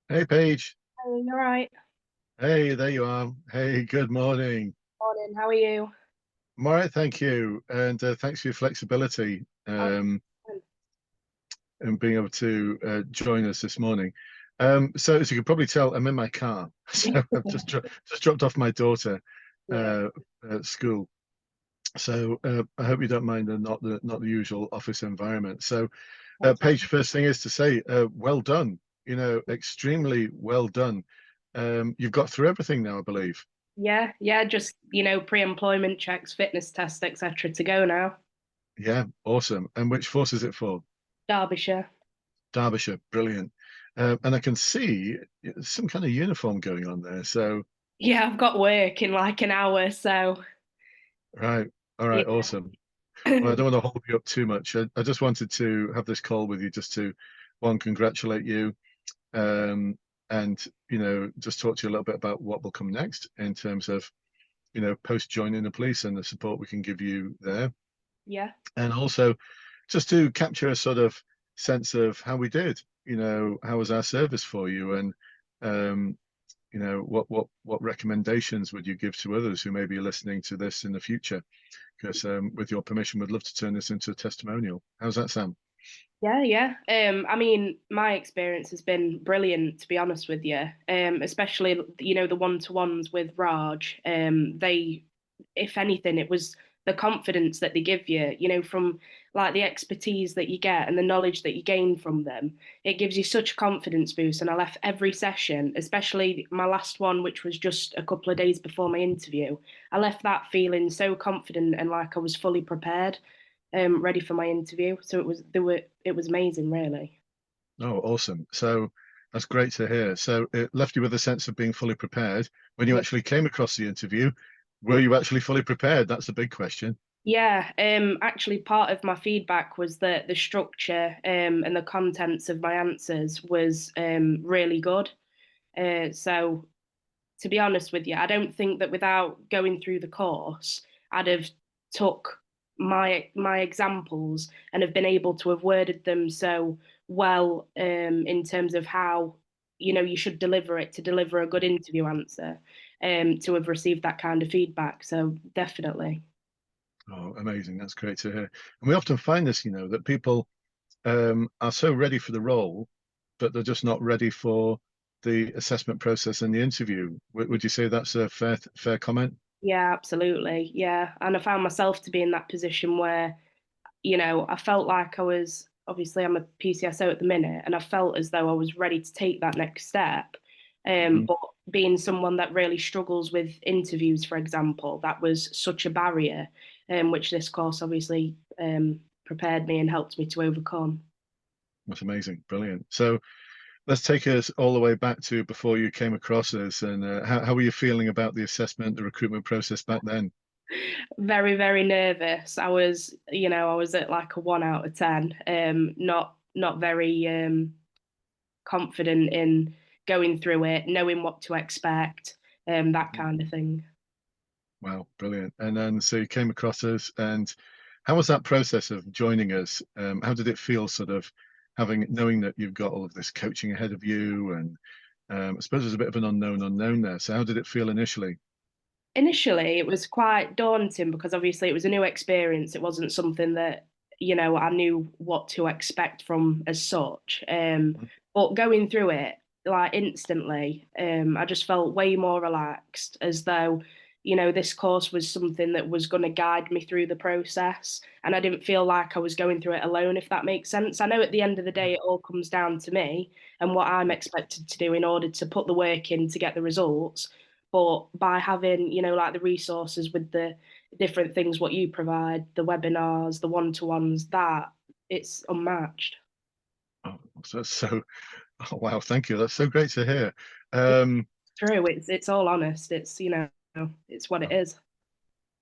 Hey, Paige. Hey, you all right? Hey, there you are. Hey, good morning. Morning, how are you? I'm all right, thank you. And thanks for your flexibility Oh, and being able to join us this morning. So, as you can probably tell, I'm in my car. So I've just dropped off my daughter yeah, uh, at school. So I hope you don't mind not the usual office environment. So, that's all. Paige, first thing is to say, well done. Extremely well done. You've got through everything now, I believe. Yeah, just pre-employment checks, fitness tests, etc. to go now. Yeah, awesome. And which force is it for? Derbyshire. Derbyshire, brilliant. And I can see some kind of uniform going on there. So, Yeah, I've got work in like an hour, so right, all yeah. right, awesome. Well, I don't want to hold you up too much. I just wanted to have this call with you just to, one, congratulate you, and just talk to you a little bit about what will come next in terms of post joining the police and the support we can give you there, Yeah, and also just to capture a sort of sense of how we did. How was our service for you, and um, what recommendations would you give to others who may be listening to this in the future? Because with your permission, we'd love to turn this into a testimonial. How's that sound? yeah. I mean, my experience has been brilliant, to be honest with you. Especially the one-to-ones with Raj. If anything, it was the confidence that they give you, from like the expertise that you get and the knowledge that you gain from them. It gives you such a confidence boost. And I left every session, especially my last one, which was just a couple of days before my interview. I left that feeling so confident and like I was fully prepared, ready for my interview. So it was amazing, really. Oh, awesome. So that's great to hear. So it left you with a sense of being fully prepared. When you Yeah. actually came across the interview, were you actually fully prepared? That's the big question. Yeah, actually, part of my feedback was that the structure and the contents of my answers was really good. So, to be honest with you, I don't think that without going through the course, I'd have took my examples and have been able to have worded them so well in terms of how you should deliver it to deliver a good interview answer, to have received that kind of feedback. So definitely. Oh, amazing. That's great to hear. And we often find this, that people are so ready for the role, but they're just not ready for the assessment process and the interview. Would you say that's a fair comment? Yeah, absolutely. Yeah. And I found myself to be in that position where, I felt like I was obviously I'm a PCSO at the minute, and I felt as though I was ready to take that next step. Mhm. But being someone that really struggles with interviews, for example, that was such a barrier, which this course obviously prepared me and helped me to overcome. That's amazing. Brilliant. So let's take us all the way back to before you came across us, and how were you feeling about the assessment, the recruitment process back then? Very, very nervous. I was at like a 1 out of 10. Not very confident in going through it, knowing what to expect, that Mhm. kind of thing. Wow, brilliant. And then so you came across us, and how was that process of joining us? How did it feel, sort of knowing that you've got all of this coaching ahead of you, and I suppose there's a bit of an unknown there. So how did it feel initially? Initially, it was quite daunting because obviously it was a new experience. It wasn't something that, I knew what to expect from as such. But going through it, like instantly, I just felt way more relaxed, as though, this course was something that was going to guide me through the process. And I didn't feel like I was going through it alone, if that makes sense. I know at the end of the day, it all comes down to me and what I'm expected to do in order to put the work in to get the results. But by having, like the resources with the different things what you provide, the webinars, the one-to-ones, that it's unmatched. Oh, so oh, wow, thank you. That's so great to hear. It's Um, true. It's all honest. It's what it oh, is.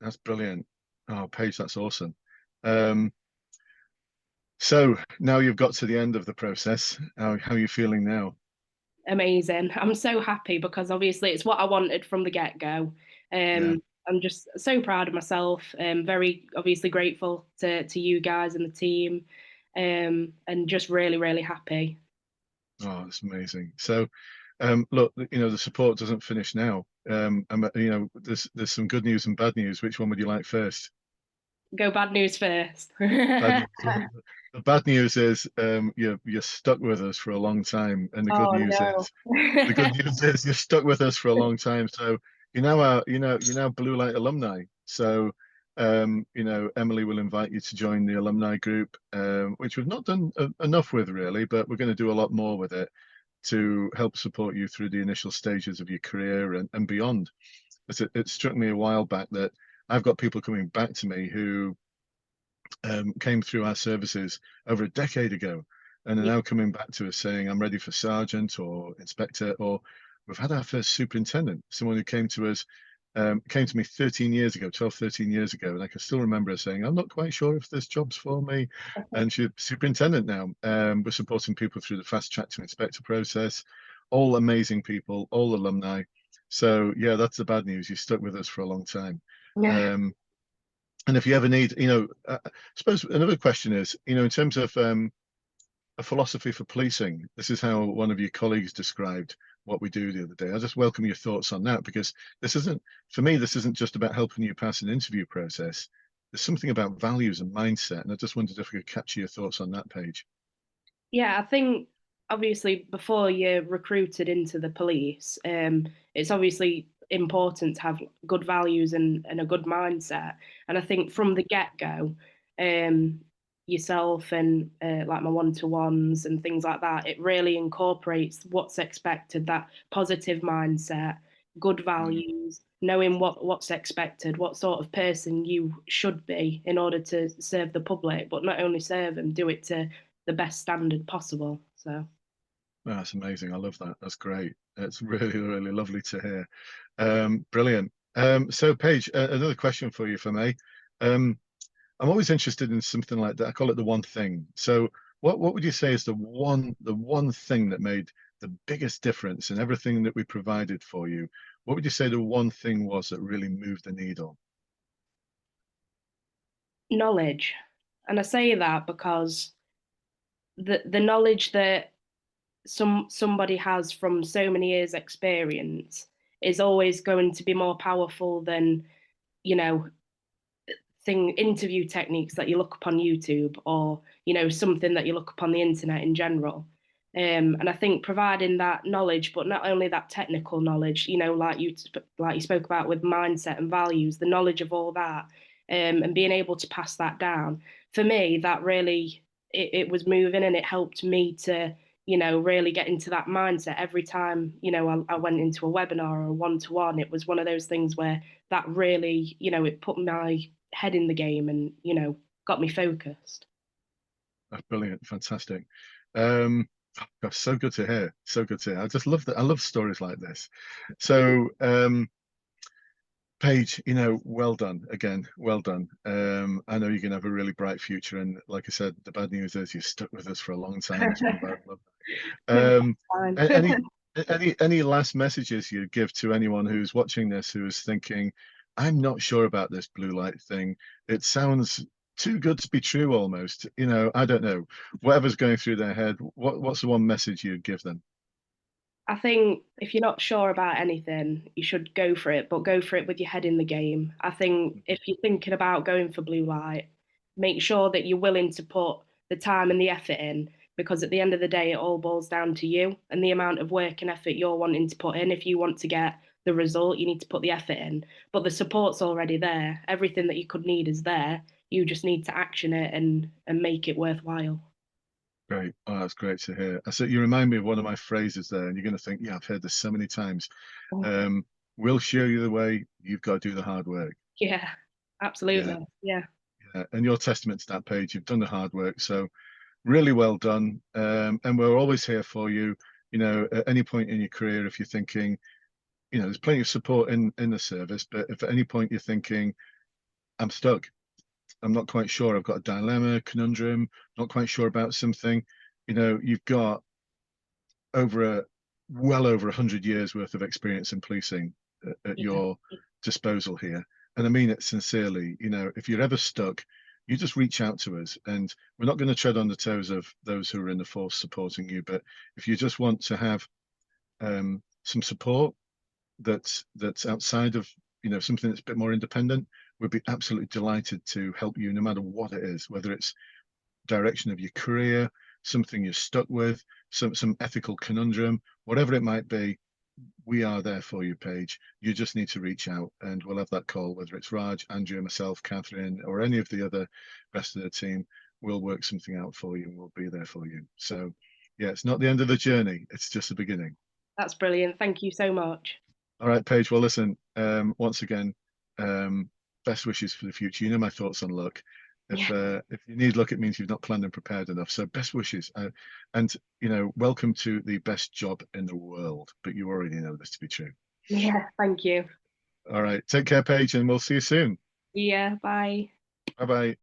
that's brilliant. Oh, Paige, that's awesome. Um, so now you've got to the end of the process. How are you feeling now? Amazing. I'm so happy because obviously it's what I wanted from the get-go. Yeah. I'm just so proud of myself. Very obviously grateful to you guys and the team, and just really, really happy. Oh, that's amazing. So, look, the support doesn't finish now. There's some good news and bad news. Which one would you like first? Go bad news first. Bad news. The bad news is you're stuck with us for a long time, and Oh no. the good news is you're stuck with us for a long time. So you're now Blue Light alumni. So Emily will invite you to join the alumni group, which we've not done enough with really, but we're going to do a lot more with it to help support you through the initial stages of your career and beyond. It struck me a while back that I've got people coming back to me who came through our services over a decade ago and are Yeah. now coming back to us saying, I'm ready for sergeant or inspector, or we've had our first superintendent, someone who came to me 13 years ago, 12, 13 years ago. And I can still remember her saying, I'm not quite sure if this job's for me. And she's superintendent now. We're supporting people through the fast track to inspector process, all amazing people, all alumni. So yeah, that's the bad news. You stuck with us for a long time. Yeah. And if you ever need, I suppose another question is, in terms of a philosophy for policing, this is how one of your colleagues described what we do the other day. I just welcome your thoughts on that, because for me, this isn't just about helping you pass an interview process. There's something about values and mindset, and I just wondered if we could capture your thoughts on that page. Yeah, I think obviously before you're recruited into the police, it's obviously important to have good values and a good mindset. And I think from the get-go, um, yourself and like my one-to-ones and things like that, it really incorporates what's expected, that positive mindset, good Mm, values, knowing what's expected, what sort of person you should be in order to serve the public, but not only serve them, do it to the best standard possible. So that's amazing. I love that. That's great. It's really, really lovely to hear. Brilliant. So, Paige, another question for you, if I may. Um, I'm always interested in something like that. I call it the one thing. So what would you say is the one thing that made the biggest difference in everything that we provided for you? What would you say the one thing was that really moved the needle? knowledge, and I say that because the knowledge that somebody has from so many years experience is always going to be more powerful than, you know, interview techniques that you look up on YouTube, or something that you look up on the internet in general. And I think providing that knowledge, but not only that technical knowledge, like you spoke about with mindset and values, the knowledge of all that, and being able to pass that down. For me, that really it was moving, and it helped me to really get into that mindset every time I went into a webinar or a one-to-one. It was one of those things where that really it put my head in the game and got me focused. That's brilliant, fantastic. Um, Gosh, so good to hear. So good to hear. I just love that. I love stories like this. So, Paige, well done again. Well done. I know you're going to have a really bright future. And like I said, the bad news is you're stuck with us for a long time as one of our alumni. No, Um, fine. a- any any last messages you'd give to anyone who's watching this who is thinking, I'm not sure about this blue light thing. It sounds too good to be true almost. I don't know. Whatever's going through their head, what's the one message you'd give them? I think if you're not sure about anything, you should go for it, but go for it with your head in the game. I think if you're thinking about going for blue light, make sure that you're willing to put the time and the effort in, because at the end of the day, it all boils down to you and the amount of work and effort you're wanting to put in. If you want to get the result, you need to put the effort in, but the support's already there. Everything that you could need is there. You just need to action it and make it worthwhile. Great. Oh, that's great to hear. So you remind me of one of my phrases there, and you're going to think, yeah, I've heard this so many times. Um, we'll show you the way. You've got to do the hard work. Yeah, Yeah, absolutely. Yeah. yeah. And you're testament to that, Page. You've done the hard work. So really well done. And we're always here for you. At any point in your career, if you're thinking, there's plenty of support in the service, but if at any point you're thinking, I'm stuck, I'm not quite sure, I've got a dilemma, conundrum, not quite sure about something, you've got well over 100 years worth of experience in policing at Yeah. your disposal here. And I mean it sincerely. If you're ever stuck, you just reach out to us, and we're not going to tread on the toes of those who are in the force supporting you. But if you just want to have some support that's outside of, something that's a bit more independent, we'd be absolutely delighted to help you, no matter what it is, whether it's direction of your career, something you're stuck with, some ethical conundrum, whatever it might be. We are there for you, Paige. You just need to reach out, and we'll have that call, whether it's Raj, Andrea, myself, Catherine, or any of the other rest of the team. We'll work something out for you, and we'll be there for you. So yeah, it's not the end of the journey, it's just the beginning. That's brilliant. Thank you so much. All right, Paige. Well, listen, once again, best wishes for the future. You know my thoughts on luck. If you need luck, it means you've not planned and prepared enough. So best wishes, and welcome to the best job in the world. But you already know this to be true. Yeah, thank you. All right, take care, Paige, and we'll see you soon. Yeah, bye. Bye bye.